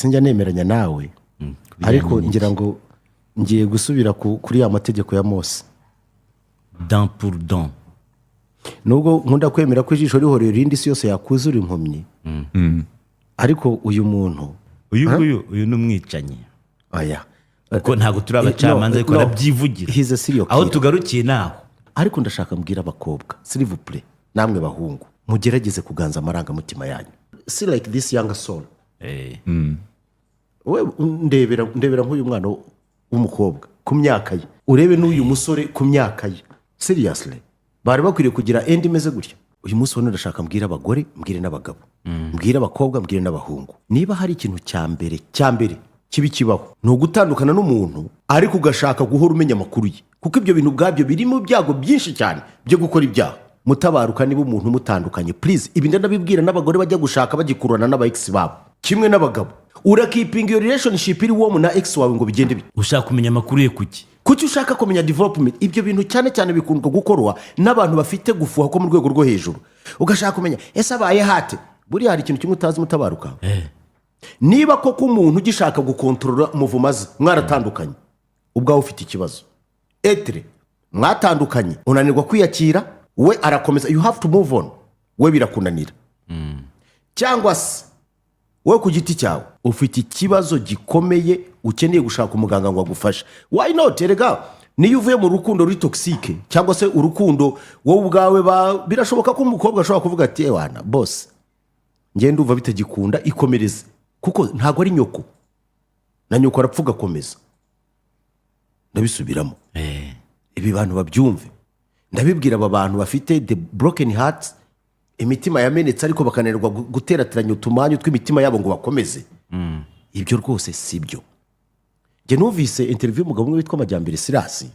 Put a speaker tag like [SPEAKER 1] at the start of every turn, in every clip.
[SPEAKER 1] sinjya nemeranya nawe ariko ngira ngo ngiye gusubira kuri ya mategeko ya Mose
[SPEAKER 2] dent pour dent.
[SPEAKER 1] nubwo nkunda kwemera ko ijisho rihorera irindi isi yose yakuzura impumyi ariko uyu muntu
[SPEAKER 2] uyu ni umwicanyi
[SPEAKER 1] aya
[SPEAKER 2] kuko ntabwo turi abacamanza ariko arabyivugira aho tugarukiye naho.
[SPEAKER 1] ariko ndashaka mbwira abakobwa s'il vous plaît namwe bahungu mugerageze kuganza amarangamutima yanyu. See like this young soul we ndebera nk'uyu mwana w'umukobwa ku myaka ye urebe n'uyu musore ku myaka ye seriously bari bakwiriye kugira endi imeze gutya. uyu munsi wano ndashaka mbwira abagore mbwire n'abagabo mbwire abakobwa mbwire n'abahungu niba hari ikintu cya mbere kibi kibaho ni ugutandukana n'umuntu ariko ugashaka guhora umenya amakuru ye kuko ibyo bintu ubwabyo birimo ibyago byinshi cyane byo gukora ibyaha. mutabaruka niba umuntu mutandukanye please ibi ndabibwira n'abagore bajya gushaka bagikurana n'aba ex babo kimwe n'abagabo urakipinga iyo relationship iri wowe na ex wawe ngo bigende bite.
[SPEAKER 2] ushaka kumenya amakuru ye kuki
[SPEAKER 1] ushaka kumenya development ibyo bintu cyane bikundwa gukorwa n'abantu bafite gufuha ko mu rwego rwo hejuru ugashaka kumenya ese abaye hate buriya hari ikintu kimwe utazi mutabaruka niba koko umuntu ugishaka gukontorora umuvumazi mwaratandukanye ubwawe ufite ikibazo etre mwatandukanye unanirwa kwiyakira we arakomeza you have to move on we birakunanira cyangwa se we ku giti cyawe ufite ikibazo gikomeye ukeneye gushaka umuganga ngo agufashe. Why not erega niyo uvuye mu rukundo ruri toxique cyangwa se urukundo wowe ubwawe birashoboka ko umukobwa ashobora kuvuga ati wana boss ngende uva bitagikunda ikomereze kuko ntago ari nyoko na nyoko arapfuga komeza ndabisubiramo ibi bantu babyumve ndabibwira aba bantu bafite the broken hearts imitima yamenetse ariko bakananirwa guterateranya utumanyu tw'imitima yabo ngo bakomeze ibyo rwose sibyo. Nge numvise interview umugabo umwe witwa Majyambere Silas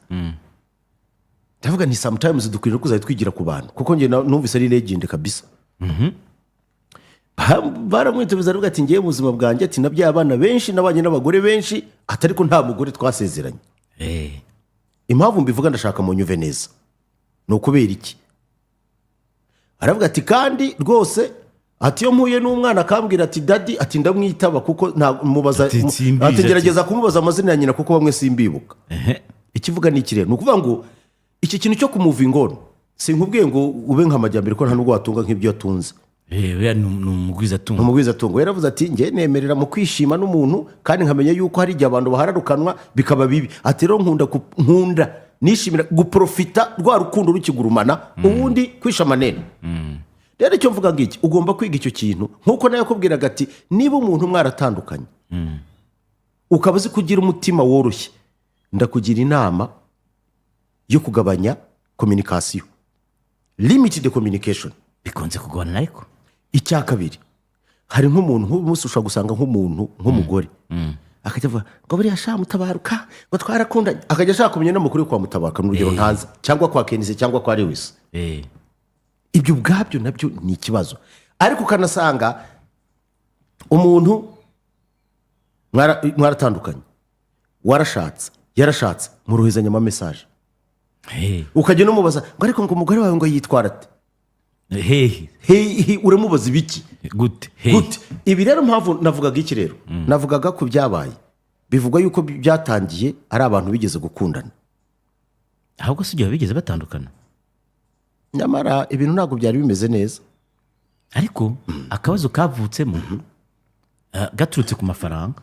[SPEAKER 1] ndavuga ni sometimes dukwiriye kuzaza twigira ku bantu kuko nge numvise ari legend kabisa baramwitebuza aravuga ati ngiye mu buzima bwanjye ati nabyaye abana benshi nabanye n'abagore benshi atari ko nta mugore twasezeranye. Impamvu mbivuga ndashaka mu nyuve neza ni ukubera iki aravuga ati kandi rwose ati yo mpuye n'umwana akambwira ati daddy ati ndamwitaba kuko mubaza ategerageza kumubaza amazina ya nyina kuko bamwe simbibuka. Ikivuga ni ikirere ni ukuvuga ngo iki kintu cyo kumuvingono sinkubwiye ngo ube nka Majyambere ko nta nubwo watunga nk'ibyo yatunze umugwiza tungo yaravuze ati nge nemerera mu kwishima n'umuntu kandi nkamenya yuko hari igihe abantu bahararukanwa bikaba bibi ati rero nkunda nishimira guprofita rwa rukundo rukigurumana ubundi kwisha manene. Rero icyo mvuga ngiki ugomba kwiga icyo kintu nkuko nayo kubwiraga ati niba umuntu mwaratandukanye ukabazi kugira umutima woroshye ndakugira inama yo kugabanya communication limited communication
[SPEAKER 2] bikonze kugorana ariko
[SPEAKER 1] icya kabiri hari nk'umuntu nk'umunsi ushobora gusanga nk'umuntu nk'umugore akajya avuga ngo buriya sha mutabaruka ngo twarakundanye akajya ashaka kumenya n'amakuru yo kwa mutabaruka n'urugero ntazi cyangwa kwa Kenise cyangwa kwa Lewis. Ibyo ubwabyo nabyo ni ikibazo ariko ukanasanga umuntu mwaratandukanye warashatse yarashatse muruhezanya ama message ukajya no mubaza ngo ariko ngo umugore wawe ngo yitwara ate uramubaza ibiki
[SPEAKER 2] gute
[SPEAKER 1] ibi rero mpamvu navugaga iki rero navugaga ku byabaye bivugwa yuko byatangiye ari abantu bigeze gukundana
[SPEAKER 2] ahubwo si byo bigeze batandukana
[SPEAKER 1] nyamara ibintu ntabwo byari bimeze neza
[SPEAKER 2] ariko akabazo kavutsemo gaturutse ku mafaranga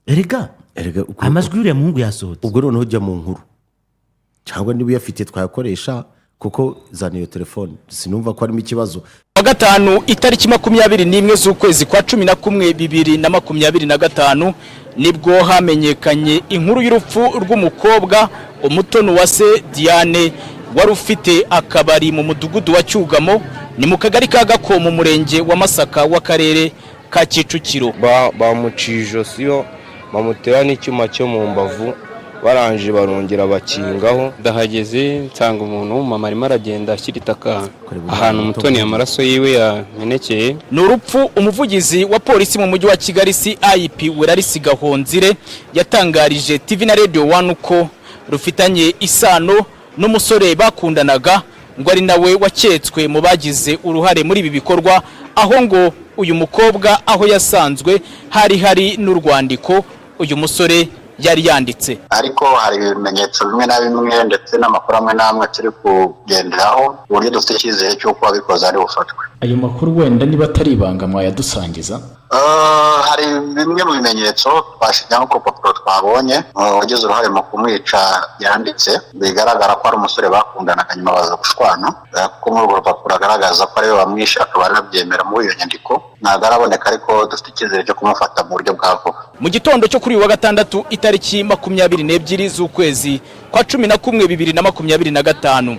[SPEAKER 2] erega amajwi y'uriya muhungu yasohotse
[SPEAKER 1] ubwo noneho ujya mu nkuru cyangwa niba uyafite twayakoresha kuko zana iyo telefone sinumva ko harimo ikibazo.
[SPEAKER 3] Wa gatanu itariki 21 z'ukwezi kwa 11 2025 nibwo hamenyekanye inkuru y'urupfu rw'umukobwa Umutoniwase Diane wari ufite akabari mu mudugudu wa Cyugamo ni mu kagari ka Gako mu murenge wa Masaka w'akarere ka Kicukiro.
[SPEAKER 4] Bamucijo siyo bamutera n'icyuma cyo mu mbavu baranje barongera bakingaho ndahageze nsanga umuntu mama arimo aragenda ashyira itaka ahantu Umutoni amaraso yiwe yamenekeye.
[SPEAKER 3] Ni urupfu umuvugizi wa polisi mu mujyi wa Kigali CIP Werarisi Gahonzire yatangarije TV na Radio 1 ko rufitanye isano n'umusore bakundanaga ngo ari nawe waketswe mu bagize uruhare muri ibi bikorwa aho ngo uyu mukobwa aho yasanzwe hari n'urwandiko uyu musore yari yanditse.
[SPEAKER 5] Ariko hari ibimenyetso bimwe na bimwe ndetse n'amakuru amwe n'amwe turi kugenderaho uburyo dufite icyizere cy'uko wabikoze ari bufatwe.
[SPEAKER 3] Ayo makuru wenda niba atari ibanga mwayadusangiza?
[SPEAKER 5] Hari bimwe mu bimenyetso twashyira nko ku rupapuro twabonye wagize uruhare mu kumwica yanditse bigaragara ko ari umusore bakundanaga nyuma baza gushwana, kuko muri urwo rupapuro agaragaza ko ariwe bamwishe akaba anabyemera muri iyo nyandiko. Ntabwo araboneka ariko dufite icyizere cyo kumufata mu buryo bwa vuba.
[SPEAKER 3] Mu gitondo cyo kuri uyu wa gatandatu itariki 22 z'ukwezi kwa 11 2025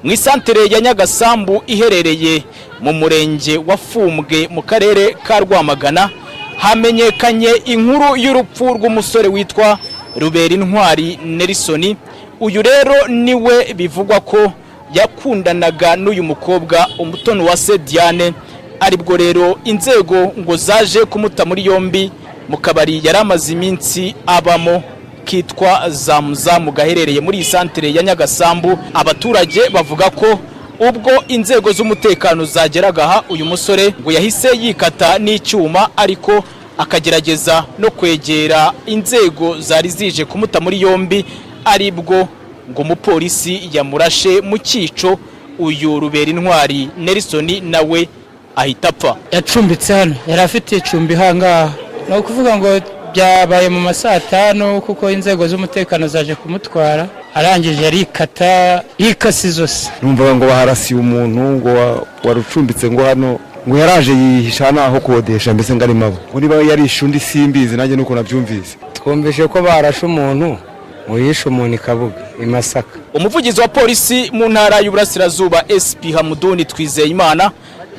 [SPEAKER 3] mu isantere ya Nyagasambu iherereye mu murenge wa Fumbwe mu karere ka Rwamagana hamenyekanye inkuru y'urupfu rw'umusore witwa Ruberintwari Nelson. Uyu rero niwe bivugwa ko yakundanaga n'uyu mukobwa Umutoniwase Diane, aribwo rero inzego ngo zaje kumuta muri yombi mu kabari yari amaze iminsi abamo kitwa Zamuzamu gaherereye muri isantere ya Nyagasambu. Abaturage bavuga ko ubwo inzego z'umutekano zageraga aha uyu musore ngo yahise yikata n'icyuma, ariko akagerageza no kwegera inzego zari zije kumuta muri yombi, aribwo ngo umupolisi yamurashe mu cyico. Uyu Ruberintwari Nelson nawe ahita apfa.
[SPEAKER 6] Yacumbitse hano, yari afite icumbi hangaha. Ni ukuvuga ngo byabaye mu masaa 5 kuko inzego z'umutekano zaje kumutwara, arangije arikata yikasi zose.
[SPEAKER 7] Numvaga ngo baharasiye umuntu ngo warucumbitse ngo hano ngo yaraje yihisha naho kodesha, mbese ngari mabo ngo niba yarishe undi simbizi nanjye nuko nabyumvise.
[SPEAKER 6] Twumvishe ko barashe umuntu uyishe umuntu Kabuga i Masaka.
[SPEAKER 3] Umuvugizi wa polisi mu ntara y'Uburasirazuba SP Hamuduni Twizeyimana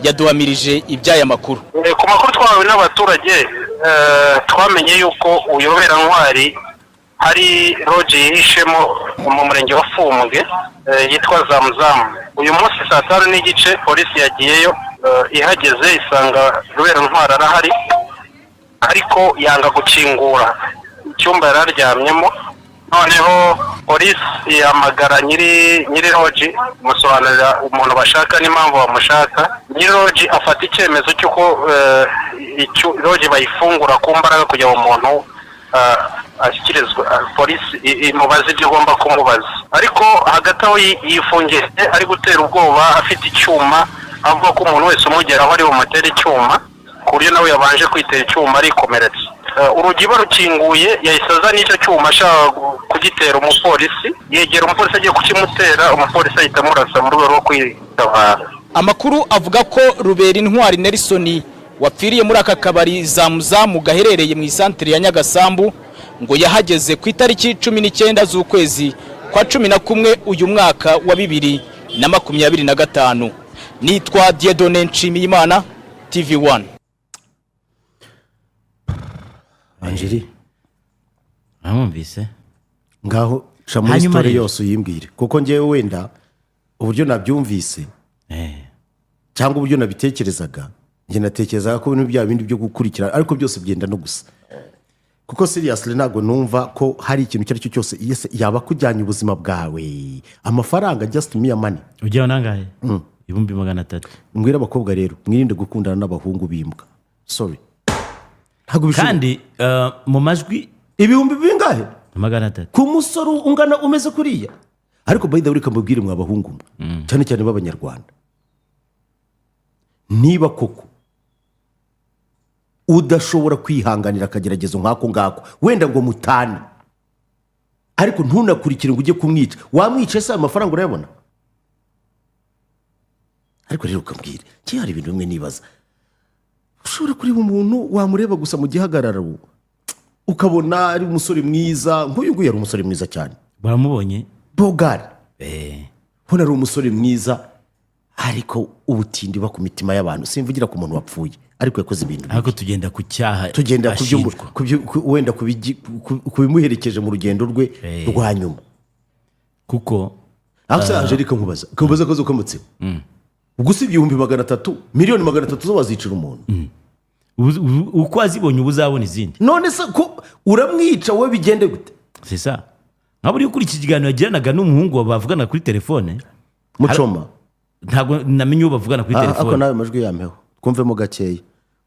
[SPEAKER 3] yaduhamirije iby'aya makuru.
[SPEAKER 8] Ku makuru twahawe n'abaturage twamenye yuko uyu Ruberintwari hari roje yishemo mu murenge wa Fumbwe yitwa Zamuzamu. Uyu munsi saa 5:15 polisi yagiyeyo, ihageze isanga Ruberintwari arahari ariko yanga gukingura icyumba yararyamyemo. Noneho polisi yamagara nyiri roje musobanurira umuntu bashaka n'impamvu bamushaka. Nyiri roje afata icyemezo cy'uko roje bayifungura ku mbaraga kugira ngo umuntu ashyikirizwa polisi imubaze ibyo igomba kumubaza. Ariko hagati aho yifungiye ari gutera ubwoba afite icyuma, avuga ko umuntu wese umugeraho ari bumutere icyuma, ku buryo nawe yabanje kwitera icyuma arikomeretse. Urugi barukinguye yahise azana icyo cyuma ashaka kugitera umupolisi, yegera umupolisi agiye kukimutera, umupolisi ahita amurasa mu rwego rwo kwitabara.
[SPEAKER 3] Amakuru avuga ko Ruberintwari Nelson wapfiriye muri aka kabari Zamuzamu gaherereye mu isantere ya Nyagasambu ngo yahageze ku itariki 19 z'ukwezi kwa 11 uyu mwaka wa 2025. Nitwa Dieudonne Nshimiyimana, TV1.
[SPEAKER 1] Angeli
[SPEAKER 2] amumvise
[SPEAKER 1] ngaho ca muri story yose uyimbwire, kuko ngewe wenda uburyo nabyumvise cyangwa uburyo nabitekerezaga, nge natekerezaga ko ibintu bya bindi byo gukurikira ariko byose byenda no gusa, kuko seriously ntago numva ko hari ikintu cyari cyo cyose yese yaba kujyanye ubuzima bwawe amafaranga just mere money.
[SPEAKER 2] Ujyaho nangahe? 300.
[SPEAKER 1] Mbwira abakobwa rero mwirinde gukundana n'abahungu bimbwa. Sorry.
[SPEAKER 2] Kandi mu majwi
[SPEAKER 1] 1000 bingahe?
[SPEAKER 2] 300
[SPEAKER 1] ku musoro ungana umeze kuriya. Ariko by the way kamubwire mwa abahungu cyane cyane b'abanyarwanda, niba koko udashobora kwihanganira akageragezo nk'ako ngako wenda ngo mutane, ariko ntunakurikire ngo ujye kumwica, wamwica se amafaranga urayabona. Ariko rero ukambwire cyo hari ibintu bimwe nibaza, ushobora kureba umuntu wamureba gusa mu gihagararo ukabona ari umusore mwiza, nk'uyu nguyu ari umusore mwiza cyane,
[SPEAKER 2] baramubonye
[SPEAKER 1] Bogari hona ari umusore mwiza, ariko ubutindi ba ku mitima y'abantu, simvugira ku muntu wapfuye ariko yakoze ibintu.
[SPEAKER 2] Ariko tugenda ku cyaha,
[SPEAKER 1] tugenda wenda kubimuherekeje mu rugendo rwe rwa nyuma, kuko ahose Angelique nkubaza koze ukomotse ugusi 300,000 miliyoni 300 zo wazicira umuntu
[SPEAKER 2] uko azibonye ubuzabona izindi.
[SPEAKER 1] None se ko uramwica we bigende gute?
[SPEAKER 2] C'est ça. Nk'abo uri kuri iki kiganiro yagiranaga n'umuhungu bavugana kuri telefone Muchoma, ntago namenye uwo bavugana kuri telefone.
[SPEAKER 1] Ako nawe majwi yampeho twumvemo gakeya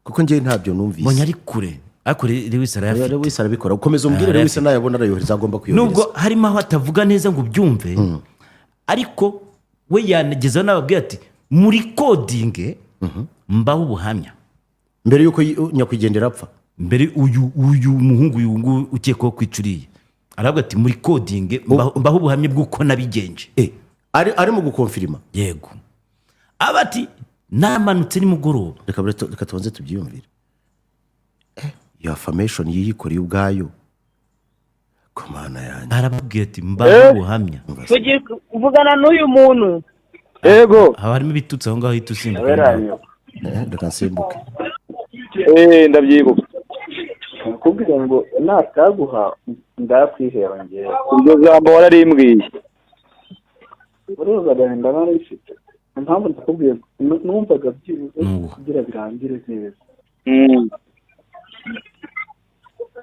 [SPEAKER 1] kuko njye ntabyo numvise
[SPEAKER 2] mbonye ari kure ariko Lewis arayafite.
[SPEAKER 1] Lewis arabikora ukomeza umbwire Lewis nayabona arayohereza agomba kuyohereza
[SPEAKER 2] nubwo harimo aho atavuga neza ngo ubyumve ariko we yanageza n'ababwira ati muri coding mbaho ubuhamya
[SPEAKER 1] mbere yuko nyakwigendera apfa
[SPEAKER 2] mbere uyu muhungu uyu ukekwaho kwicuriye aravuga ati muri coding mbaho ubuhamya bw'uko nabigenje
[SPEAKER 1] ari mu gukonfirima
[SPEAKER 2] yego abati namanutse nimugoroba
[SPEAKER 1] reka tubanze tubyiyumvire iyo affirmation yiyikoreye ubwayo komana yanjye
[SPEAKER 2] arababwira ati mbaho ubuhamya
[SPEAKER 9] uvugana n'uyu muntu
[SPEAKER 7] yego
[SPEAKER 2] haba harimo ibitutsi aho ngaho hita usimbuka
[SPEAKER 1] reka nsimbuke
[SPEAKER 7] ndabyibuka
[SPEAKER 9] nakubwira ngo nataguha ndakwihera ngewe
[SPEAKER 7] iryo jambo wararimbwiye
[SPEAKER 9] ureba agahinda narifite impamvu ndakubwiye numvaga byibuze kugira birangire neza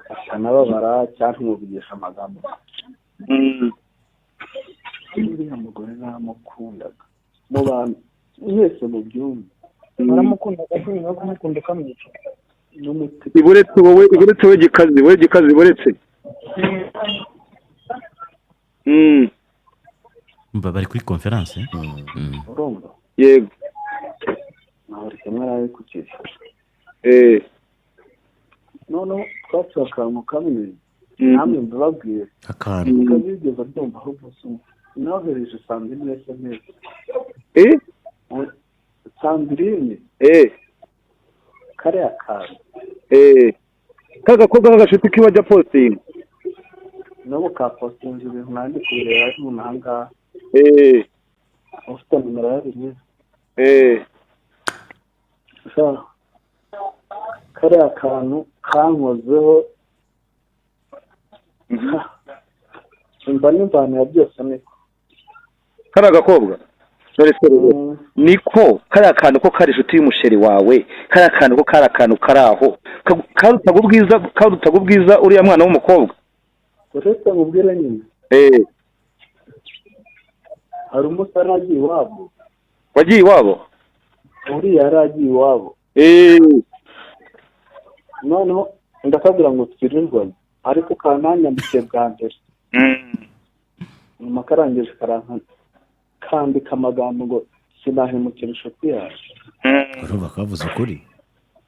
[SPEAKER 9] akanababara cyangwa nkuvugisha amagambo uriya mugore naramukundaga mu bantu mwese mu byumba naramukundaga kubera ko mukunda kamwica
[SPEAKER 7] iburetse wowe gikazi iburetse
[SPEAKER 2] mba bari kuri conference
[SPEAKER 9] urumva
[SPEAKER 7] yego
[SPEAKER 9] naho rimwe nawe kucisha noneho twasuye akantu kamwe namwe mbabwiye
[SPEAKER 1] akantu
[SPEAKER 9] kazigeza byumva aho gusa nohereje Sandrine SMS Sandrine kariya kantu
[SPEAKER 7] kagakobwa k'agashuti kiwe ajya postinga
[SPEAKER 9] nabo ka postinga ibintu nandi kubireba umuntu ahangaha ufite nimero yabiri kariya kantu kankozeho mba n'imvano ya byose niko
[SPEAKER 7] kariya gakobwa niko kariya kantu ko kari inshuti y'umusheri wawe kariya kantu ko kari akantu kari aho karutaga ubwiza uriya mwana w'umukobwa
[SPEAKER 9] uretse mubwire nyine hari umusore agiye iwabo
[SPEAKER 7] wagiye iwabo
[SPEAKER 9] uriya yari agiye iwabo noneho ndakabwira ngo twirirwanye ariko kananyambikiye bwa mbere nyuma karangije kandika amagambo ngo sinahemukira inshuti yawe
[SPEAKER 1] urumva kavuze ukuri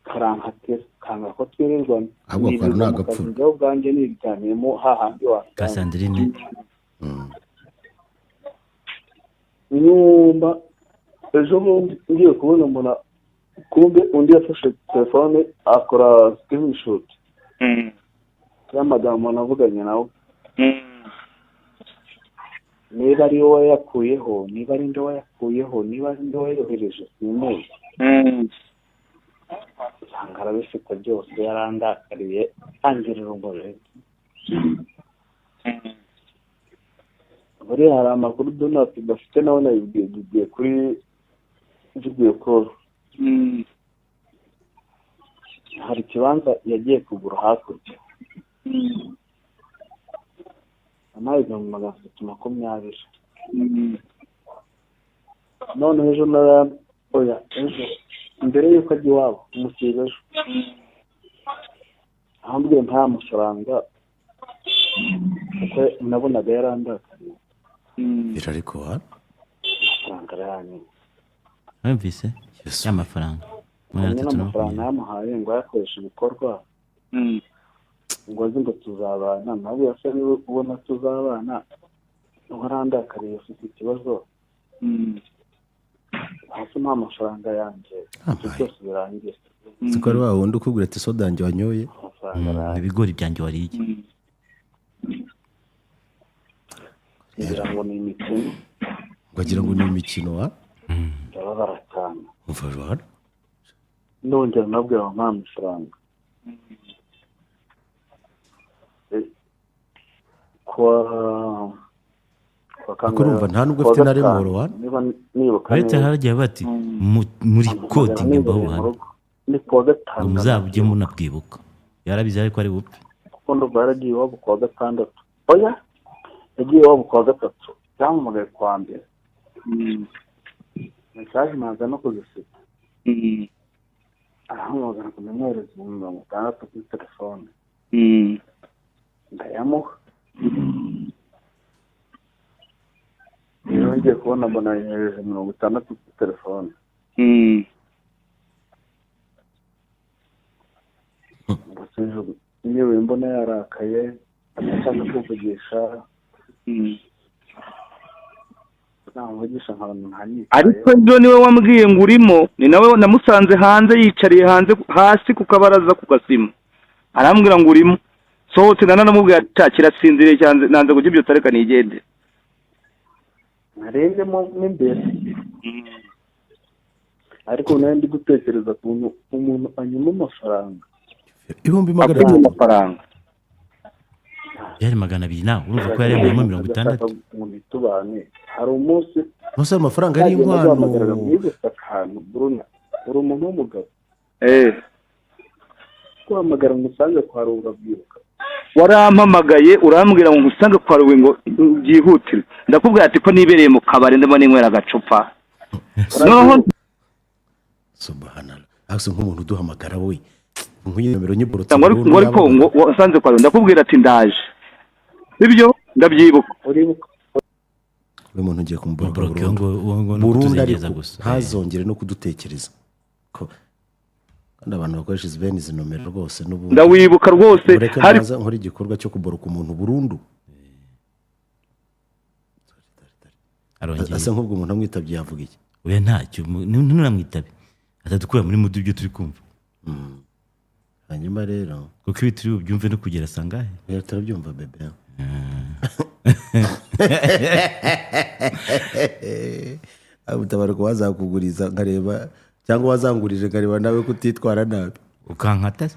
[SPEAKER 9] karankatira kanga ko twirirwanye
[SPEAKER 1] ahubwo kwa nagapfura
[SPEAKER 9] njyewe ubwanjye niryamiyemo hahandi
[SPEAKER 2] ka Sandrine
[SPEAKER 9] nyumva ejo bundi ngiye kubona umuntu kumbe undi yafashe telefone akora screenshot y'amagambo navuganye nawe niba ari wowe wayakuyeho niba ari nde wayakuyeho niba ari nde wayohereje simuzi usanga arabifite byose yarandakariye angirira umurego buriya hari amakuru donati bafite nawe nayibwiye kuri video call hari ikibanza yagiye kugura hakurya amazi mu 320 none ejo ejo mbere yuko ajya iwabo umusiga ejo ahambwiye nta mafaranga kuko nabonaga yarandakariye
[SPEAKER 1] ariko
[SPEAKER 9] amafaranga arayanyuma
[SPEAKER 2] wumvise y'amafaranga
[SPEAKER 9] amafaranga yamuhaye ngo ayakoresha ibikorwa ngo azi ngo tuzabana nawe yasa niwe ubona tuzabana warandakariye ufite ikibazo hasi nta mafaranga yanjye byose birangiye
[SPEAKER 1] siko ari wa wundi ukubwira ati soda yanjye wanyoye
[SPEAKER 2] ibigori byanjye wariye
[SPEAKER 9] kugira ngo ni imikino
[SPEAKER 1] wagira ngo ni imikino wa
[SPEAKER 9] ndababara cyane
[SPEAKER 1] umva
[SPEAKER 9] ndongera nabwira ngo nta mafaranga
[SPEAKER 1] kuko urumva nta nubwo ufite na remoro wa
[SPEAKER 2] uretse haragiye bati muri coding mbaho ubuhamya
[SPEAKER 9] ni kuwa gatanu
[SPEAKER 2] ngo muzabujye munabwibuka yarabizi ariko ari bupfe
[SPEAKER 9] kuko ndumva yaragiye iwabo kuwa gatandatu oya yagiye iwabo kuwa gatatu yampamagaye kuwa mbere mesaje naza no kuzisita arahamagara ngo ndamwohereza 60 kuri telefone ndayamuha rero ngiye kubona mbona yohereje 60 kuri telefone yewe mbona yarakaye adashaka kuvugisha namuvugisha nk'abantu ntanyitaye
[SPEAKER 10] ariko ibyo niwe wambwiye ngo urimo ni nawe namusanze hanze yicariye hanze hasi ku kabaraza ku gasima arambwira ngo urimo sohotse nanamubwira ati kirasinziriye cyane nanze kujya ibyo tareka nigende
[SPEAKER 9] narengemo n'imbere ariko nawe ndi gutekereza ukuntu umuntu anyuma amafaranga
[SPEAKER 1] ibihumbi
[SPEAKER 10] amafaranga
[SPEAKER 2] yari 200 nawe urumva ko yari yamuyemo 60
[SPEAKER 9] mu bitubane hari umunsi
[SPEAKER 1] nose amafaranga ari inkwano
[SPEAKER 9] akantu Bruna uri umuntu w'umugabo guhamagara ngo usange kwa Ruga byiruka
[SPEAKER 10] warampamagaye urambwira ngo usange kwa Ruwe ngo byihutire ndakubwira ati ko nibereye mu kabari ndimo ninywera agacupa noho
[SPEAKER 1] subhanallah akse nk'umuntu uduhamagara we nk'unyemero nyiborotse
[SPEAKER 10] ngo ariko ngo wasanze kwa Ruwe ndakubwira ati ndaje ibyo ndabyibuka
[SPEAKER 1] we muntu ngiye kumbura
[SPEAKER 2] Burundi ariko gusa
[SPEAKER 1] ntazongere no kudutekereza ko kandi abantu bakoresha bene izi nomero rwose n'ubu
[SPEAKER 10] ndawibuka rwose
[SPEAKER 1] hari nkora igikorwa cyo kuboroka umuntu burundu asa nk'ubwo umuntu amwitabye yavuga iki
[SPEAKER 2] we ntacyo ntunamwitabe atadukura muri mudu ibyo turi kumva
[SPEAKER 1] hanyuma rero
[SPEAKER 2] kuko ibi turi bubyumve no kugera sangahe
[SPEAKER 1] turabyumva bebe abutabaruko wazakuguriza nkareba cyangwa wazangurije nkareba nawe kutitwara nabi
[SPEAKER 2] ukankata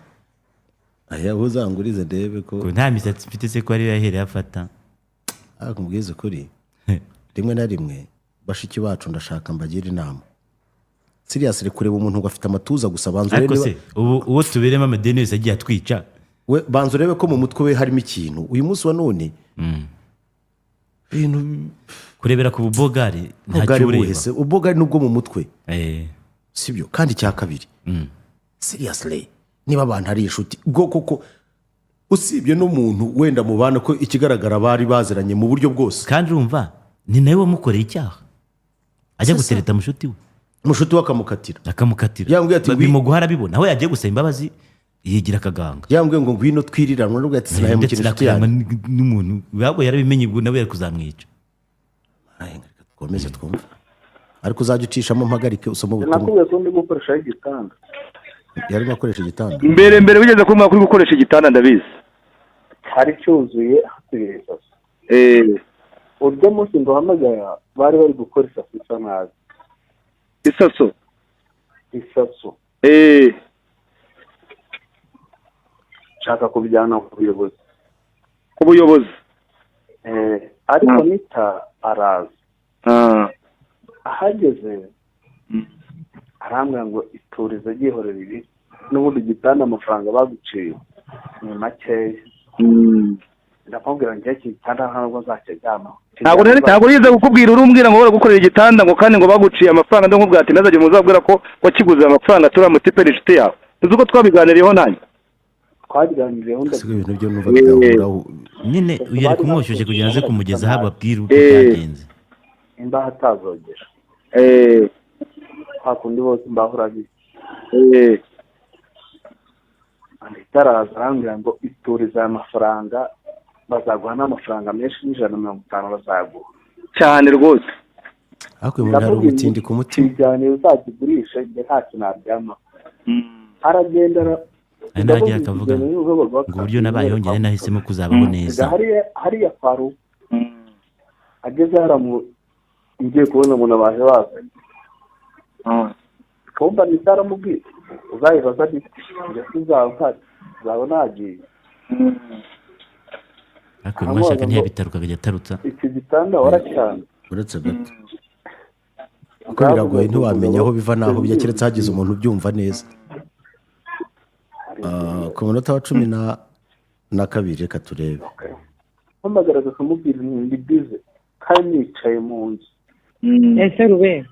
[SPEAKER 1] aya uzangurize ndebe ko
[SPEAKER 2] nta misatsi mfite se ko ari yahereye afata
[SPEAKER 1] akubwize kuri rimwe na rimwe bashiki bacu ndashaka mbagira inama seriously kureba umuntu ngo afite amatuza gusa banzu
[SPEAKER 2] ariko se uwo tuberemo amadeni yose agiye atwica
[SPEAKER 1] we banzu rebe ko mu mutwe we harimo ikintu uyu munsi wa none bintu
[SPEAKER 2] kurebera ku bubogari ntacyo ureba
[SPEAKER 1] ubogari nubwo mu mutwe sibyo kandi cya kabiri seriously niba abantu ari inshuti bwo koko usibye n'umuntu wenda mubana ko ikigaragara bari baziranye mu buryo bwose
[SPEAKER 2] kandi urumva ni nawe wamukoreye icyaha ajya gutereta mushuti we
[SPEAKER 1] mushuti we akamukatira yambwiye ati
[SPEAKER 2] bimuguhara bibona aho yagiye gusaba imbabazi yigira akaganga
[SPEAKER 1] yambwiye ngo ngwino twiriranwa n'ubwo ati sinaye mu kintu cyane
[SPEAKER 2] n'umuntu yabo yarabimenye ubwo nawe yari kuzamwica
[SPEAKER 1] komeze twumva ariko uzajya ucishamo mpagarike usoma ubutumwa
[SPEAKER 9] nakubwiye ko ndi gukoresha igitanda
[SPEAKER 1] yarimo akoresha igitanda
[SPEAKER 10] mbere wigeze kumva kuri gukoresha igitanda ndabizi
[SPEAKER 9] hari cyuzuye hasigaye isaso uryo munsi nduhamagara bari bari gukora isaso isa nabi isaso nshaka kubijyana ku buyobozi ariko nita araza ahageze arambwira ngo iturize ryihorera ibi n'ubundi gitanda amafaranga baguciye ni makeya ndakubwira ngo iki gitanda ntabwo nzakiryamaho
[SPEAKER 10] ntabwo nize kukubwira urumbwira ngo baragukorera igitanda ngo kandi ngo baguciye amafaranga ndakubwira ati nazajya muzabwira ko wakiguze amafaranga turi amutipe n'inshuti yawe uzi ko twabiganiriyeho nanjye
[SPEAKER 9] twabiganiriyeho
[SPEAKER 1] ibintu byo numva bidahuraho
[SPEAKER 2] nyine uyu ari kumwoshyushye kugira ngo aze kumugeza aho ababwira uko byagenze
[SPEAKER 9] imbaho atazogera hakundi bose imbaho urabizi itaraza arambwira ngo iturize aya mafaranga bazaguha n'amafaranga menshi n'150 bazaguha
[SPEAKER 10] cyane rwose
[SPEAKER 1] ariko umuntu hari umutindi ku mutima
[SPEAKER 9] ikiganiro uzakigurisha njye nta kintu naryama aragendera
[SPEAKER 2] aragiye akavuga ngo uburyo nabayeho njye nahisemo kuzabaho neza
[SPEAKER 9] hariya faru ageze haramu ngiye kubona umuntu abaje bazanye kumva nitaramubwira uzayibaza ndetse uzaba nagiye
[SPEAKER 2] ariko mwashaka ntiyabitaruka akajya atarutsa
[SPEAKER 9] iki gitanda waracyane
[SPEAKER 1] uretse gato kuko biragoye ntiwamenya aho biva n'aho bijya keretse hagize umuntu ubyumva neza ku munota wa 12 reka turebe
[SPEAKER 9] mpamagaraga kumubwira ndi bize kandi nicaye mu nzu
[SPEAKER 11] ese rube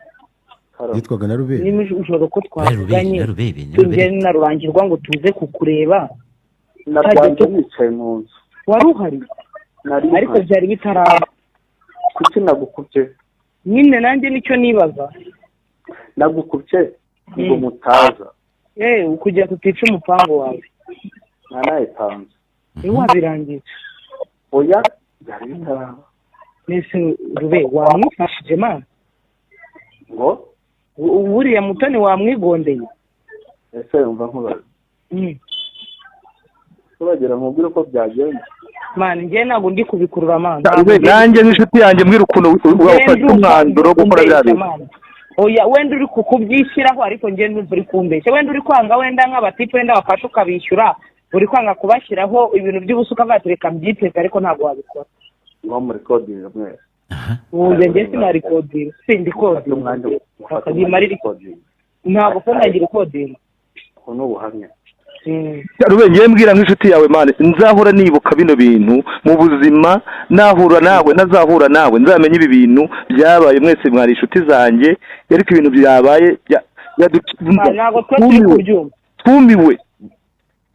[SPEAKER 1] yitwaga na Rubebe.
[SPEAKER 11] niba ijoro ko twavuganye
[SPEAKER 2] Rubebe
[SPEAKER 11] tujye na Rurangirwa ngo tuze kukureba
[SPEAKER 9] narwanje nicaye mu nzu
[SPEAKER 11] wari uhari ariko byari bitaraba
[SPEAKER 9] kuki nagukubye
[SPEAKER 11] nyine nanjye nicyo nibaza
[SPEAKER 9] nagukubye ngo mutaza
[SPEAKER 11] kugira tutica umupango wawe
[SPEAKER 9] nanayitanze
[SPEAKER 11] wabirangiye
[SPEAKER 9] oya byari bitaraba
[SPEAKER 11] mbese Rube wamwifashije mana
[SPEAKER 9] ngo
[SPEAKER 11] buriya Mutoni wamwigondeye
[SPEAKER 9] ese umva nkubaza turagira mubwire ko byagenze
[SPEAKER 11] mana njye ntabwo ndi kubikurura mana
[SPEAKER 10] nanjye nk'inshuti yanjye mbwira ukuntu ufata umwanzuro wo gukora biriya bintu
[SPEAKER 11] oya wenda uri kubyishyiraho ariko njye ndumva uri kumbeshya wenda uri kwanga wenda nk'abatipe wenda bafashe ukabishyura uri kwanga kubashyiraho ibintu by'ubusuka bwatereka mbyiteze ariko ntabwo wabikora
[SPEAKER 9] ngo muri kodinga mwese
[SPEAKER 11] ubu njye sinari kodinga sindi kodinga ntabwo ko nagira kodinga
[SPEAKER 9] ubu ni ubuhamya
[SPEAKER 10] Rubenge mbwira nk'inshuti yawe mane nzahora nibuka bino bintu mu buzima nahura nawe ntazahura nawe nzamenye ibi bintu byabaye mwese mwari inshuti zanjye ariko ibintu byabaye
[SPEAKER 11] ntabwo twari kubyumva
[SPEAKER 10] twumiwe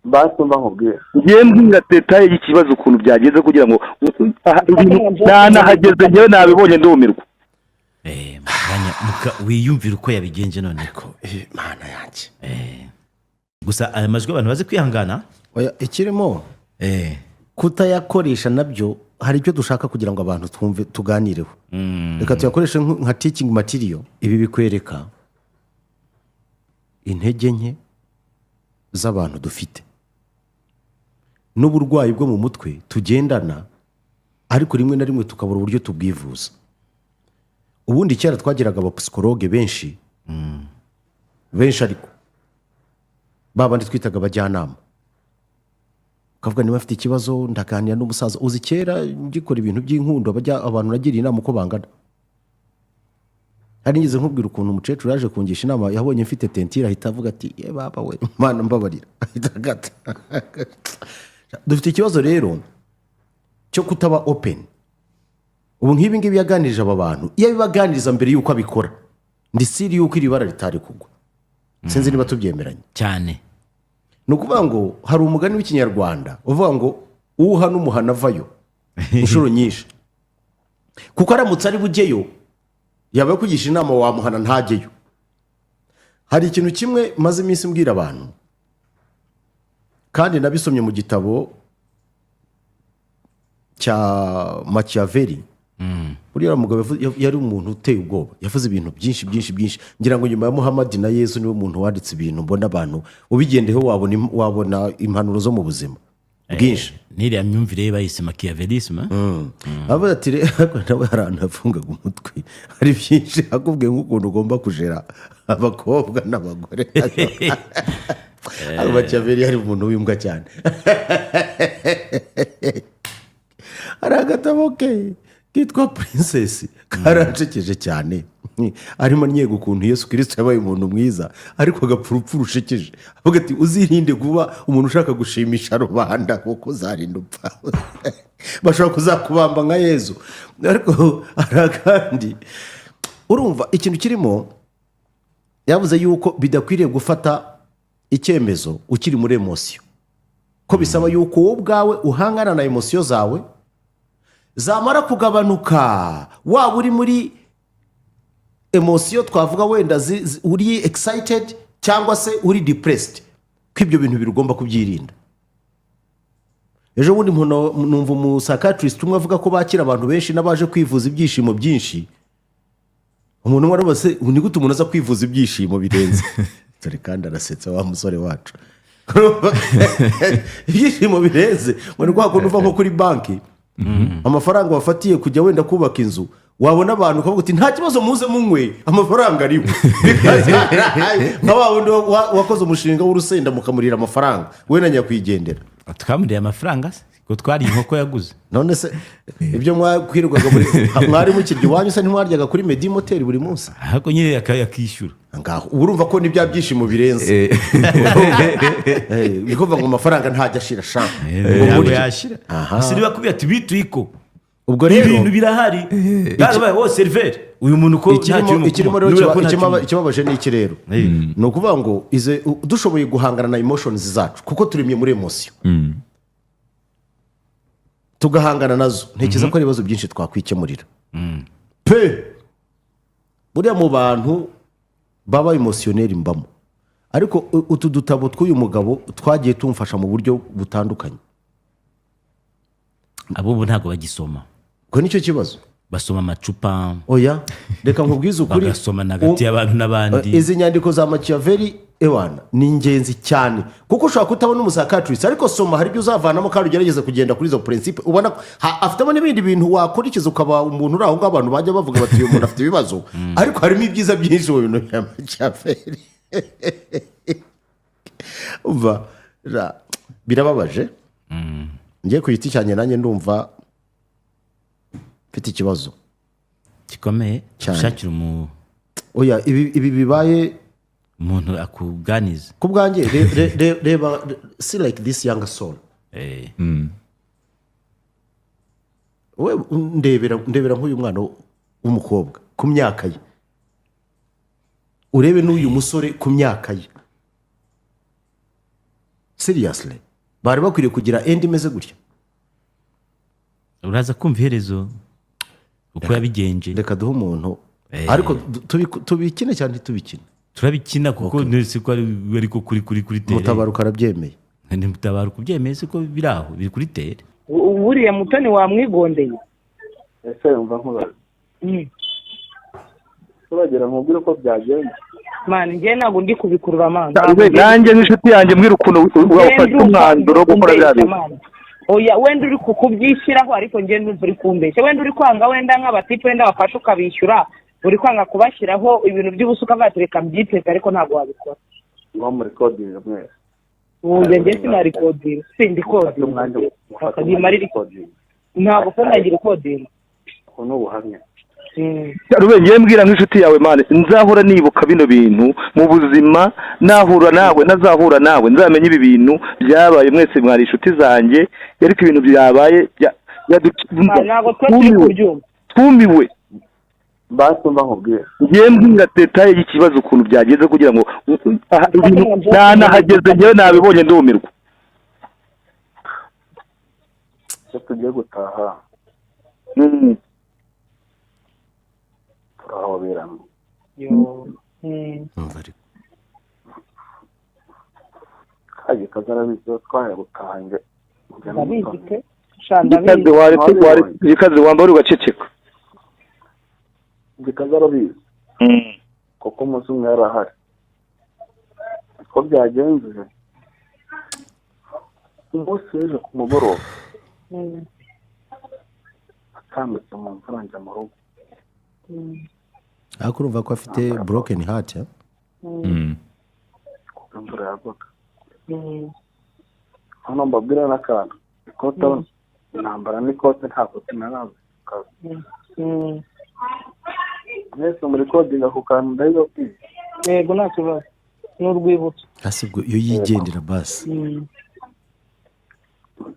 [SPEAKER 9] basumba nkubwira
[SPEAKER 10] ngiye mbwira detaye y'ikibazo ukuntu byageze kugira ngo nahageze njyewe nabibonye ndumirwa
[SPEAKER 2] wiyumvira uko yabigenje none ko
[SPEAKER 1] mana yanjye
[SPEAKER 2] gusa aya majwi abantu bazi kwihangana
[SPEAKER 1] ikirimo kutayakoresha nabyo hari ibyo dushaka kugira ngo abantu twumve tuganireho reka tuyakoreshe nka teaching material. Ibi bikwereka intege nke z'abantu dufite n'uburwayi bwo mu mutwe tugendana ariko rimwe na rimwe tukabura uburyo tubwivuza. Ubundi kera twagiraga abapsikologe benshi ariko babandi twitaga abajyanama, ukavuga niba afite ikibazo ndaganira n'umusaza. Uzi kera ngikora ibintu by'inkundo abantu nagiriye inama uko bangana. Hari ngize nkubwira ukuntu umukecuru yaje kungisha inama, yabonye mfite tentire ahita avuga ati ye baba we mana mbabarira. Dufite ikibazo rero cyo kutaba open. Ubu nk'ibi ngibi yaganirije aba bantu, iyo bibaganiriza mbere y'uko abikora ndi siri y'uko iri bara ritari kugwa. Sinzi niba tubyemeranye
[SPEAKER 2] cyane.
[SPEAKER 1] Ni ukuvuga ngo hari umugani w'ikinyarwanda uvuga ngo uwuha n'umuhana avayo inshuro nyinshi, kuko aramutse ari bujyeyo yaba kugisha inama wamuhana ntajyeyo. Hari ikintu kimwe maze iminsi mbwira abantu kandi nabisomye mu gitabo cya Machiavelli. Uriya mugabo yari umuntu uteye ubwoba, yavuze ibintu byinshi ngira ngo nyuma ya Muhammad na Yesu niwe muntu wanditse ibintu mbona abantu ubigendeho wabona impanuro zo mu buzima bwinshi.
[SPEAKER 2] Niriya myumvire bayise Machiavellisme.
[SPEAKER 1] Avuga ati nawe haranafungaga umutwe, hari byinshi akubwiye nk'ukuntu ugomba kujera abakobwa n'abagore. Machiavelli yari umuntu w'imbwa cyane. Hari agatabo ke kitwa Princess karancekeje cyane, arimo nyego ukuntu Yesu Kristo yabaye umuntu mwiza ariko agapfurupfu rushekeje. Avuga ati uzirinde kuba umuntu ushaka gushimisha rubanda kuko uzarinda upfa. Bashobora kuzakubamba nka Yesu. Ariko arakandi urumva ikintu kirimo, yavuze yuko bidakwiriye gufata icyemezo ukiri muri emotion, ko bisaba yuko wowe ubwawe uhangana na emotion zawe, zamara kugabanuka waba uri muri emotion twavuga wenda uri excited cyangwa se uri depressed, ko ibyo bintu birugomba kubyirinda. Ejo bundi numva umusakatrist umwe avuga ko bakira abantu benshi n'abaje kwivuza ibyishimo byinshi. Umuntu wari bose ni gute umuntu aza kwivuza ibyishimo birenze. Tore kandi arasetsa wa musore wacu. Ibyishimo birenze ngo ni kwa kuntu uva nko kuri banki, amafaranga wafatiye kujya wenda kubaka inzu, wabona abantu ukavuga uti nta kibazo muze munywe amafaranga ariho. Nk'aba wundi wakoze umushinga w'urusenda mukamurira amafaranga we na nyakwigendera.
[SPEAKER 2] Tukamuriye amafaranga se ko twari inkoko yaguze.
[SPEAKER 1] None se ibyo mwakwirirwaga mwari mukirya iwanyu se ntimwaryaga kuri Medi Motel buri munsi?
[SPEAKER 2] Ahako nyine yakishyura.
[SPEAKER 1] Ngaho urumva ko nibya byishimo birenze. Bikuvuga ngo amafaranga ntajya ashira sha.
[SPEAKER 2] Ngo yashira. Siri bakubye ati bituyiko
[SPEAKER 1] ubwo rero
[SPEAKER 2] ibintu birahari barabaye wo seriveri uyu muntu ko
[SPEAKER 1] ikirimo rero ikibabaje ni iki rero ni ukuvuga ngo dushoboye guhangana na emotions zacu kuko turimye muri emosiyo tugahangana nazo ntekereza ko ari ibibazo byinshi twakwikemurira pe buriya mu bantu baba emosiyoneri mbamo ariko utu dutabo tw'uyu mugabo twagiye tumufasha mu buryo butandukanye
[SPEAKER 2] abo ntabwo bagisoma
[SPEAKER 1] ko nicyo kibazo
[SPEAKER 2] basoma amacupa
[SPEAKER 1] oya reka nkubwize ukuri
[SPEAKER 2] bagasoma hagati y'abantu n'abandi
[SPEAKER 1] izi nyandiko za Machiavelli ewana ni ingenzi cyane kuko ushobora kutabona umusakatrice ariko soma hari ibyo uzavanamo kandi ugerageza kugenda kuri izo principe ubona afitemo n'ibindi bintu wakurikiza ukaba umuntu uri aho ngaho abantu bajya bavuga bati uyu muntu afite ibibazo ariko harimo ibyiza byinshi mu bintu bya Machiavelli birababaje ngiye ku giti cyanjye nanjye ndumva mfite ikibazo
[SPEAKER 2] gikomeye ushakira
[SPEAKER 1] oya ibi bibaye
[SPEAKER 2] umuntu akuganiza
[SPEAKER 1] ku bwanjye reba see like this young soul we ndebera nk'uyu mwana w'umukobwa ku myaka ye urebe n'uyu musore ku myaka ye seriously bari bakwiriye kugira endi imeze gutya
[SPEAKER 2] uraza kumva iherezo uko yabigenje
[SPEAKER 1] reka duhe umuntu ariko tubikine cyane ntitubikine
[SPEAKER 2] turabikina kuko nese ko ari ko kuri tere
[SPEAKER 1] Mutabaruka arabyemeye
[SPEAKER 2] Mutabaruka ubyemeye se ko biri aho biri kuri tere
[SPEAKER 11] buriya Mutoni wamwigondeye
[SPEAKER 9] ese yumva nkubaza uragera nkubwire uko byagenze
[SPEAKER 11] mani njye ntabwo ndi kubikurura amazi
[SPEAKER 10] nanjye n'inshuti yanjye mbwira ukuntu wafata umwanzuro wo gukora biriya bintu
[SPEAKER 11] oya wenda uri kubyishyiraho ariko njye numva uri kumbeshya wenda uri kwanga wenda nk'abatipe wenda bafashe ukabishyura uri kwanga kubashyiraho ibintu by'ubusuka bwatereka mbyiteze ariko ntabwo wabikora
[SPEAKER 9] ngo muri kodinga mwese
[SPEAKER 11] ubu njye sinarikodinga sindi kodinga akagimarira ikodinga ntabwo ko nagira ikodinga
[SPEAKER 9] ubu ni ubuhamya
[SPEAKER 10] rubengeye mbwira nk'inshuti yawe mane nzahora nibuka bino bintu mu buzima nahura nawe ntazahura nawe nzamenye ibi bintu byabaye mwese mwari inshuti zanjye ariko ibintu byabaye
[SPEAKER 11] ntabwo turi kubyumva
[SPEAKER 10] twumiwe
[SPEAKER 9] basi mba nkubwira
[SPEAKER 10] ngiye mbwira detaye y'ikibazo ukuntu byagenze kugira ngo ntanahageze ngewe nabibonye ndumirwa
[SPEAKER 9] iyo tugiye gutaha turahoberana kaje kazarabizi twaya gutaha nge
[SPEAKER 11] ndabizi pe
[SPEAKER 10] ikaze wambara ugaceceka
[SPEAKER 9] gikazarabizi kuko umunsi umwe yarahari uko byagenze umunsi w'ejo ku mugoroba atambutse mu mvura njya mu rugo
[SPEAKER 1] ariko urumva ko afite broken heart
[SPEAKER 9] kuko imvura yagwaga hano mbabwira n'akantu ikote nambara n'ikote nta kote narazi mwese muri kodinga ku kantu ndabibabwiye
[SPEAKER 11] yego nta kibazo ni urwibutso
[SPEAKER 1] hasi ubwo iyo yigendera basi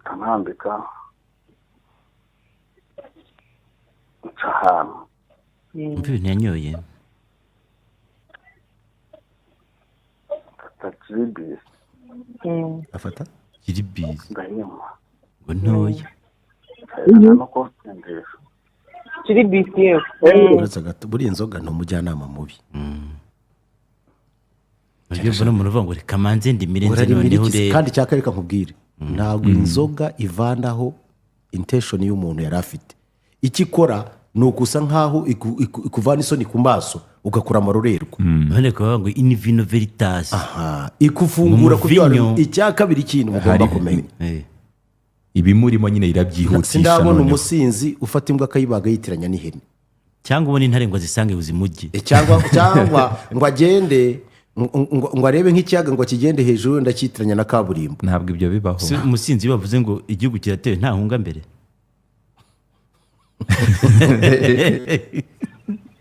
[SPEAKER 9] ntanambika nca ahantu
[SPEAKER 2] umva ibintu yanyoye
[SPEAKER 9] mfata kiribisi
[SPEAKER 1] afata
[SPEAKER 2] kiribisi
[SPEAKER 9] ndayinywa
[SPEAKER 2] ngo ntoya
[SPEAKER 9] no kosendesha
[SPEAKER 11] kiribisi yewe
[SPEAKER 1] uretse gato buriya inzoga ni umujyanama mubi
[SPEAKER 2] nabyo mbona umuntu uvuga ngo reka manze ndimire nze noneho urebe
[SPEAKER 1] kandi cyaka reka nkubwire ntabwo inzoga ivanaho intention y'umuntu yari afite icyo ikora ni ukusa nkaho ikuvana isoni ku maso ugakura amarorerwa
[SPEAKER 2] none kuvuga ngo in vino veritas
[SPEAKER 1] ikufungura ku byo icya kabiri kintu mugomba kumenya
[SPEAKER 12] ibimurimo nyine irabyihutisha
[SPEAKER 1] sindabona umusinzi ufata imbwa akayibaga yitiranya n'ihene
[SPEAKER 2] cyangwa ubona intare ngo zisange uzimujye
[SPEAKER 1] cyangwa ngo agende ngo arebe nk'ikiyaga ngo kigende hejuru ndakitiranya na kaburimbo
[SPEAKER 12] ntabwo ibyo bibaho
[SPEAKER 2] umusinzi bavuze ngo igihugu kiratewe nta hunga mbere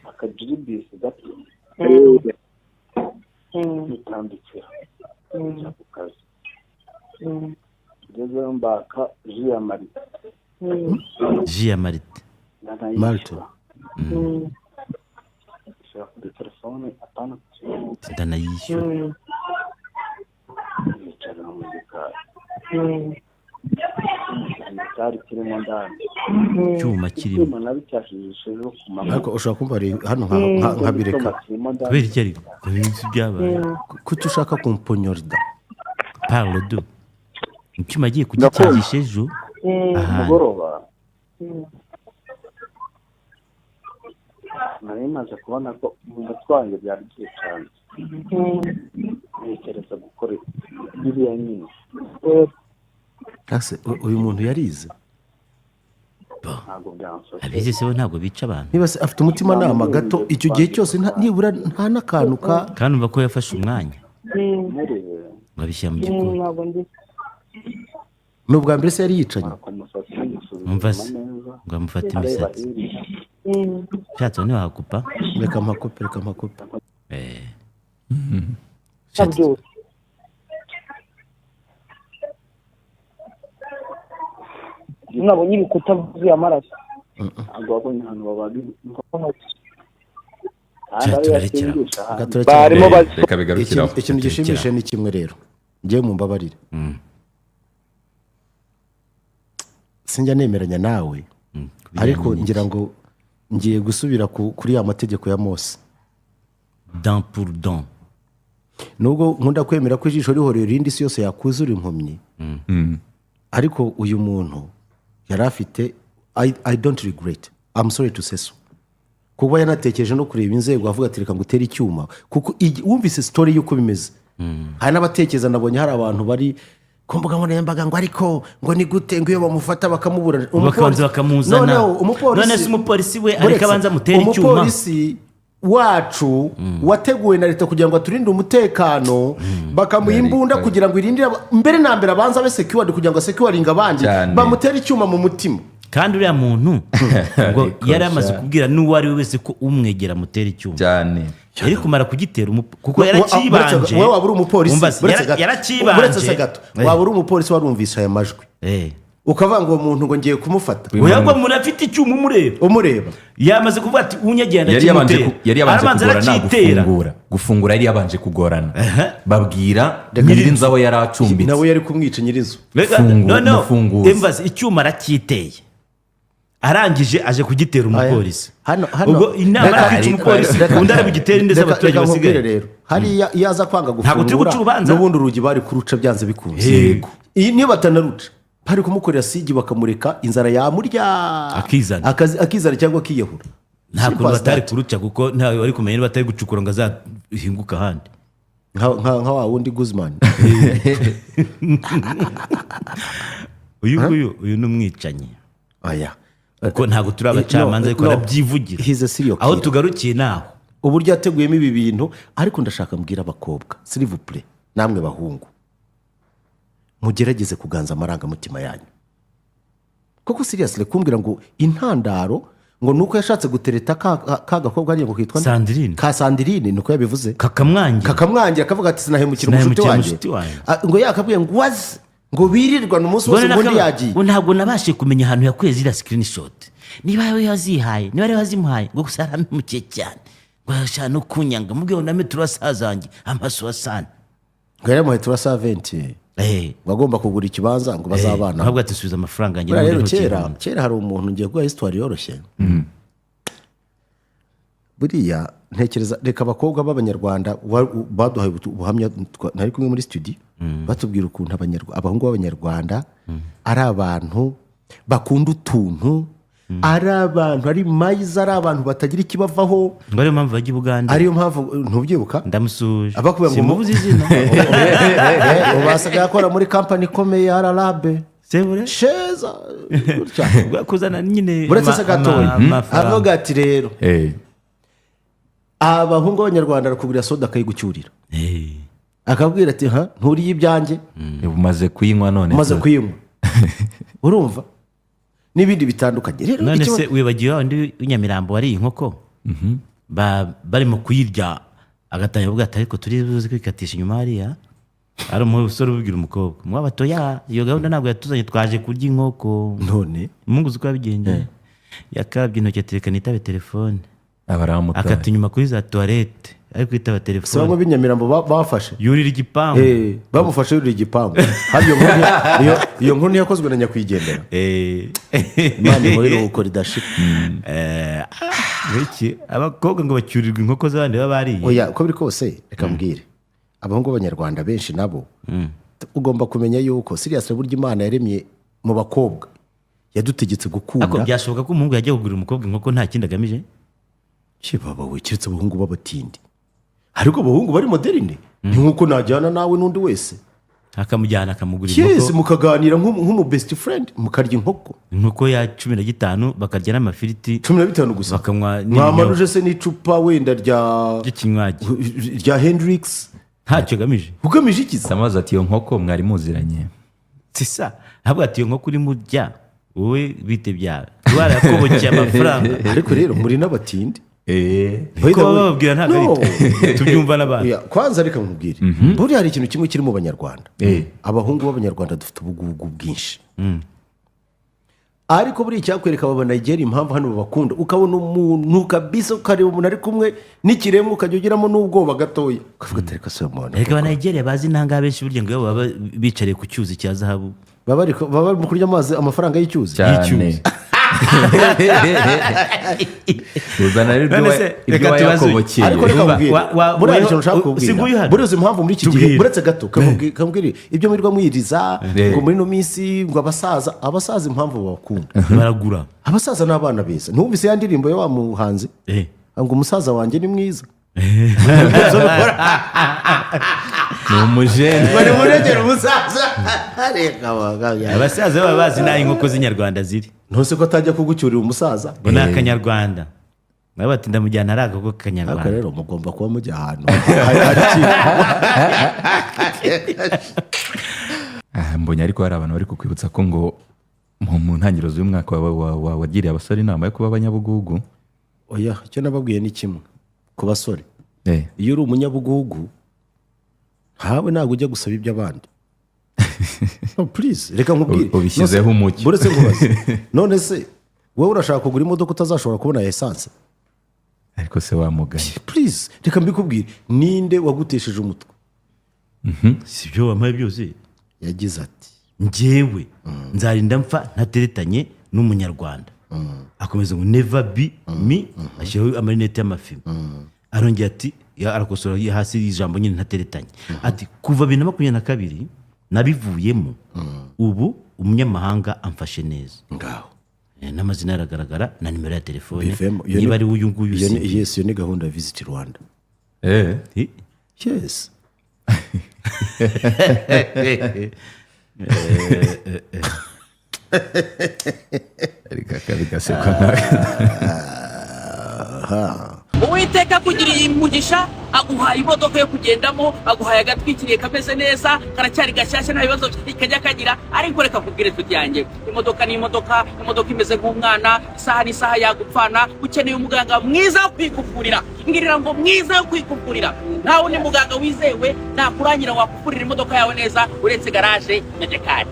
[SPEAKER 9] akajiribisi gato nitambikira njya ku kazi ngezeyo mbaka ji ya marita
[SPEAKER 2] ji ya marite
[SPEAKER 1] Marite.
[SPEAKER 9] ishyura kuri telefone atanu
[SPEAKER 2] ndanayishyura
[SPEAKER 9] yicara mu gikari igikari kirimo ndani
[SPEAKER 2] icyuma kirimo
[SPEAKER 9] icyuma nabicyashishije ku manywa
[SPEAKER 1] ariko ushobora kumva ari hano nka bireka
[SPEAKER 2] kubera iki ariko ibintu byabaye
[SPEAKER 1] kuki ushaka kumponyorida
[SPEAKER 2] parle du icyuma agiye kugicagisha ejo
[SPEAKER 9] mugoroba nari maze kubona ko mu mutwe wanjye byari byicanye ntekereza gukora biriya nyine
[SPEAKER 1] uyu muntu yarize
[SPEAKER 9] ntabwo byansohoye
[SPEAKER 2] abize se bo ntabwo bica abantu
[SPEAKER 1] niba se afite umutimanama gato icyo gihe cyose nibura nta n'akantu ka
[SPEAKER 2] kandi umva ko yafashe umwanya
[SPEAKER 9] murebe
[SPEAKER 2] ngo abishyira mu gikoni
[SPEAKER 1] ni ubwa mbere se yari yicanye
[SPEAKER 2] umva se ngo amufate imisatsi ushatse ntiwahakupa
[SPEAKER 1] reka amakope
[SPEAKER 11] mwabonye ibikuta byuzuye amaraso
[SPEAKER 9] ntabwo wabonye ahantu babaga
[SPEAKER 11] barimo
[SPEAKER 12] reka bigarukiraho
[SPEAKER 1] ikintu gishimishije ni kimwe rero ngewe mu mbabarire sinjya nemeranya nawe ariko ngira ngo ngiye gusubira kuri ya mategeko ya Mose
[SPEAKER 2] dan pour dan
[SPEAKER 1] nubwo nkunda kwemera ko ijisho rihorera irindi isi yose yakuzura impumyi ariko uyu muntu yari afite I don't regret I'm sorry to say so kuba yanatekereje no kureba inzego avuga ati reka ngo utere icyuma kuko wumvise story y'uko bimeze hari n'abatekereza nabonye hari abantu bari ku mbuga nkoranyambaga ngo ariko ngo ni gute ngo iyo bamufata bakamubura
[SPEAKER 2] bakabanza bakamuzana none se umupolisi we ariko abanza amutere icyuma
[SPEAKER 1] umupolisi wacu wateguwe na leta kugira ngo aturinde umutekano bakamuha imbunda kugira ngo irindire mbere na mbere abanza abe secured kugira ngo securinge abandi bamutere icyuma mu mutima
[SPEAKER 2] kandi uriya muntu ngo yari amaze kubwira n'uwo ari we wese ko umwegera amutera icyuma
[SPEAKER 12] cyane
[SPEAKER 2] yari kumara kugitera kuko yarakibanje
[SPEAKER 1] wowe waba uri umupolisi
[SPEAKER 2] yarakibanje
[SPEAKER 1] waba uri umupolisi warumvise aya majwi ukavuga ngo uwo muntu ngo ngiye kumufata
[SPEAKER 2] uyabwo umuntu afite icyuma
[SPEAKER 1] umureba
[SPEAKER 2] yamaze kuvuga ati unyegera
[SPEAKER 12] yari yabanje kugorana gufungura yari yabanje kugorana babwira nyirinzu abo yari acumbitse
[SPEAKER 1] nawe yari kumwica nyirinzu
[SPEAKER 2] embaza icyuma aracyiteye arangije aje kugitera umupolisi ubwo inama yakwica umupolisi undi ari bugitera indi z'abaturage basigaye
[SPEAKER 1] rero hariya iyo aza kwanga gufungura n'ubundi urugi bari kuruca byanze bikunze niyo batanaruca bari kumukorera sigi bakamureka inzara yamurya akizana cyangwa akiyahura
[SPEAKER 2] nta kuntu batari kuruca kuko ntawe wari kumenya niba batari gucukura ngo azahinguka ahandi
[SPEAKER 1] nka wa wundi Guzman
[SPEAKER 2] uyu ni umwicanyi kuko ntabwo turi abacamanza ariko arabyivugira aho tugarukiye naho
[SPEAKER 1] uburyo yateguyemo ibi bintu ariko ndashaka mbwira abakobwa s'il vous plaît namwe bahungu mugerageze kuganza amarangamutima yanyu kuko seriously kumbwira ngo intandaro ngo nuko yashatse gutereta ka gakobwa ariyo ngo kitwa Sandrine nuko yabivuze kakamwangira akavuga ati sinahemukira umushuti wanjye ngo yakabwiye ngo wazi ngo birirwana umunsi wose ubundi yagiye
[SPEAKER 2] ntabwo nabashe kumenya ahantu yakwezi iriya screenshot niba yawe yazihaye niba yari wazimuhaye ngo gusa aramukiye cyane ngo yashaka no kunyanga mubwiye ngo name turasazange amaso asana
[SPEAKER 1] ngo yaramuhaye turasa 20 ngo agomba kugura ikibanza ngo bazabana
[SPEAKER 2] ntabwo atusubiza amafaranga
[SPEAKER 1] njye rero kera hari umuntu ngiye guha histoire yoroshye buriya ntekereza reka abakobwa b'abanyarwanda baduhaye ubuhamya nari kumwe muri studio batubwira ukuntu abahungu b'abanyarwanda ari abantu bakunda utuntu ari abantu ari mayiza ari abantu batagira ikibavaho
[SPEAKER 2] ngo ariyo mpamvu bajya i Buganda
[SPEAKER 1] ariyo mpamvu ntubyibuka
[SPEAKER 2] ndamusuje
[SPEAKER 1] simubuze izina ubasanga yakora muri kampani ikomeye ya Arabe sheza
[SPEAKER 2] kuzana nyine
[SPEAKER 1] buretse se gatoya avuga ati rero abahungu b'abanyarwanda arakugurira soda akayigucyurira akabwira ati nturiye ibyanjye
[SPEAKER 12] umaze kuyinywa none
[SPEAKER 1] umaze kuyinywa urumva n'ibindi bitandukanye
[SPEAKER 2] none se wibagiwe undi w'inyamirambo wariye inkoko barimo kuyirya agatangira avuga ati ariko turi buze kwikatisha inyuma hariya ari umusore ubibwira umukobwa mwabatoya iyo gahunda ntabwo yatuzanye twaje kurya inkoko
[SPEAKER 1] none
[SPEAKER 2] mungu uzi uko yabigenje yakabye intoki atereka nitabe telefone
[SPEAKER 12] abaramutaye
[SPEAKER 2] akata inyuma kuri za toilette ari kwitaba
[SPEAKER 1] si
[SPEAKER 2] telefone
[SPEAKER 1] bamwe b'Inyamirambo bafashe
[SPEAKER 2] yurira igipangu
[SPEAKER 1] bamufashe yurira igipangu hari iyo nkuru yakozwe na nyakwigendera imana imuhire uko ridashira
[SPEAKER 2] iki abakobwa ngo bacyurirwa inkoko z'abandi baba bariye
[SPEAKER 1] oya uko biri kose reka mbwire abahungu b'abanyarwanda benshi nabo ugomba kumenya yuko sirias burya imana yaremye mu bakobwa yadutegetse gukunda
[SPEAKER 2] ariko byashoboka ko umuhungu yajya kugurira umukobwa inkoko nta kindi agamije
[SPEAKER 1] kibaba we kiretse abahungu b'abatindi ariko abahungu bari moderne ni nkuko najyana nawe n'undi wese
[SPEAKER 2] akamujyana akamugura
[SPEAKER 1] inkoko mukaganira nk'umu best friend mukarya inkoko
[SPEAKER 2] ya 15 bakarya n'amafiriti
[SPEAKER 1] 15 gusa
[SPEAKER 2] bakanywa
[SPEAKER 1] mwamanuje se n'icupa wenda
[SPEAKER 2] ry'ikinywaji
[SPEAKER 1] rya Hendrix
[SPEAKER 2] ntacyo gamije
[SPEAKER 1] ugamije iki
[SPEAKER 12] samaze ati iyo nkoko mwari muziranye
[SPEAKER 2] sisa ntabwo ati iyo nkoko uri murya wowe bite byawe warakobokeye amafaranga
[SPEAKER 1] ariko rero muri n'abatindi
[SPEAKER 2] ko bababwira ntabwo ari tubyumva n'abantu
[SPEAKER 1] kwanza reka nkubwire buriya hari ikintu kimwe kiri mu banyarwanda abahungu b'abanyarwanda dufite ubugugu bwinshi ariko buriya icyakwereka aba Nigeria impamvu hano babakunda ukabona umuntu kabisa ukareba umuntu ari kumwe n'ikiremwa ukajya ugiramo n'ubwoba gatoya ukavuga ati reka se umuntu
[SPEAKER 2] reka aba Nigeria bazi intanga benshi burya ngo iyo baba bicariye ku cyuzi cya zahabu
[SPEAKER 1] baba bari mu kurya amazi amafaranga y'icyuzi
[SPEAKER 12] uzana rero ibyo wayakobokeye
[SPEAKER 1] ariko reka mbwire buriya ikintu nshaka kubwira buriya uzi impamvu muri iki gihe buretse gato kambwire ibyo mwirirwa mwiriza ngo muri ino minsi ngo abasaza impamvu babakunda
[SPEAKER 2] baragura
[SPEAKER 1] abasaza n'abana beza ntubise ya ndirimbo yo wa muhanzi ngo umusaza wanjye ni mwiza
[SPEAKER 12] ni umujene
[SPEAKER 1] bari muregera umusaza
[SPEAKER 2] abasaza baba bazi n'aho inkoko z'inyarwanda ziri
[SPEAKER 1] ntose ko atajya kugucyurira umusaza
[SPEAKER 2] ngo ni akanyarwanda nawe bati ndamujyana ari agakoko k'akanyarwanda
[SPEAKER 1] ariko rero mugomba kuba mujya ahantu
[SPEAKER 12] mbonye ariko hari abantu bari kukwibutsa ko ngo mu ntangiriro z'umwaka wagiriye abasore inama yo kuba abanyabugugu
[SPEAKER 1] oya icyo nababwiye ni kimwe ku basore iyo uri umunyabugugu ntawe ntabwo ujya gusaba iby'abandi please reka nkubwire
[SPEAKER 12] ubishyizeho umucyo
[SPEAKER 1] buretse nkubaze none se wowe urashaka kugura imodoka utazashobora kubona esanse
[SPEAKER 12] ariko se wamugaye
[SPEAKER 1] please reka mbikubwire ninde wagutesheje umutwe
[SPEAKER 2] si byo wamaye byose
[SPEAKER 1] yagize ati
[SPEAKER 2] njyewe nzarinda mpfa ntateretanye n'umunyarwanda akomeza ngo never be me ashyiraho amarinete y'amafilm arongera ati arakosora hasi y'ijambo nyine ntateretanye ati kuva 2022 nabivuyemo ubu umunyamahanga amfashe neza
[SPEAKER 1] ngaho
[SPEAKER 2] n'amazina yaragaragara na nimero ya telefone niba ari uyu nguyu
[SPEAKER 1] yes iyo ni gahunda ya Visit Rwanda yes
[SPEAKER 13] Uwiteka kugiriye umugisha aguhaye imodoka yo kugendamo aguhaye agatwikiriye kameze neza karacyari gashyashya nta bibazo kajya kagira ariko reka kubwire tujyange imodoka ni imodoka imeze nk'umwana isaha n'isaha yagupfana ukeneye umuganga mwiza wo kwikuvurira ngirira ngo mwiza wo kwikuvurira ntawe ni muganga wizewe nakurangira wakuvurira imodoka yawe neza uretse garaje Nyagakari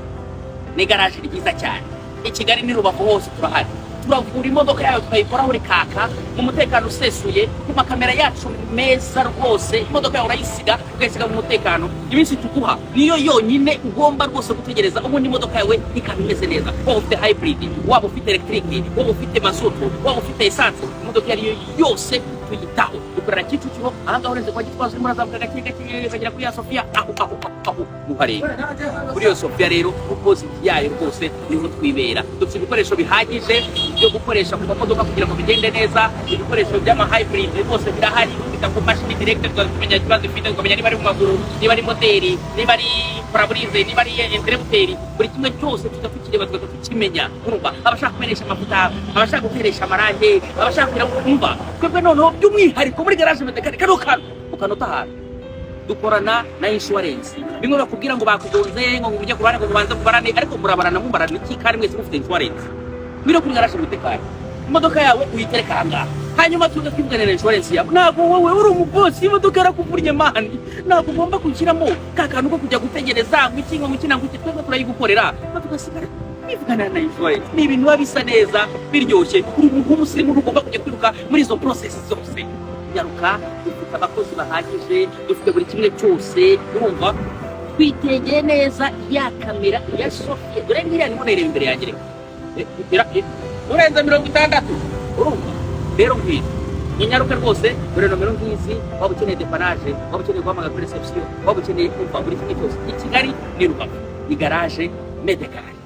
[SPEAKER 13] ni garaje ryiza cyane i Kigali ni Rubavu hose turahari turavura imodoka yawe tukayikora buri kaka mu mutekano usesuye ku makamera yacu meza rwose imodoka yawe urayisiga ugasiga mu mutekano iminsi tuguha niyo yonyine ugomba rwose gutegereza ubundi imodoka yawe ikaba imeze neza waba ufite hybrid waba ufite electric waba ufite mazutu waba ufite essence imodoka yariyo yose tuyitaho dukorera Kicukiro ahangaha uretse kwa Gitwaza urimo urazamuka gake gake ukagera kuri ya Sofia aho muhareba kuri iyo Sofia rero opposite yayo rwose niho twibera dufite ibikoresho bihagije byo gukoresha ku modoka kugira ngo bigende neza ibikoresho by'ama hybrid bose birahari bita ku machine direct tukamenya ikibazo ifite tukamenya niba ari mu maguru niba ari moteri niba ari parabolize niba ari interrupteur buri kimwe cyose tukakireba tukakimenya urumva abashaka kumenyesha amavuta abashaka guteresha amarange abashaka kugira ngo umva twebwe noneho by'umwihariko muri garage medekani ukanota ahantu dukorana na insurance bimwe bakubwira ngo bakugonze ngo ujye kurana ngo ubanze kubarane ariko murabarana mumarana iki kandi mwese mufite insurance biro kuri garage medekani imodoka yawe uyitereka ahangaha hanyuma tugakwibwanira insurance yawe. Ntabwo wowe uri umubosi, imodoka yarakuvunye mani, ntabwo ugomba gushyiramo ka kantu ko kujya gutegereza ngo iki twebwe turayigukorera tugasigara kwivugana na insurance. Ni ibintu biba bisa neza biryoshye. Uri umuntu w'umusirimu ugomba kujya kwiruka muri izo process zose. Nyaruka, dufite abakozi bahagije, dufite buri kimwe cyose, urumva twitegeye neza ya kamera ya Sofia. Dore nkiriya ndimo nireba imbere yanjye urenze 60, urumva rero ngwino inyaruka rwose. Dore nomero ngizi, waba ukeneye depanage, waba ukeneye guhamagara kuri reception, waba ukeneye kumva buri kimwe cyose. I Kigali ni Rubavu, ni garage Medekari.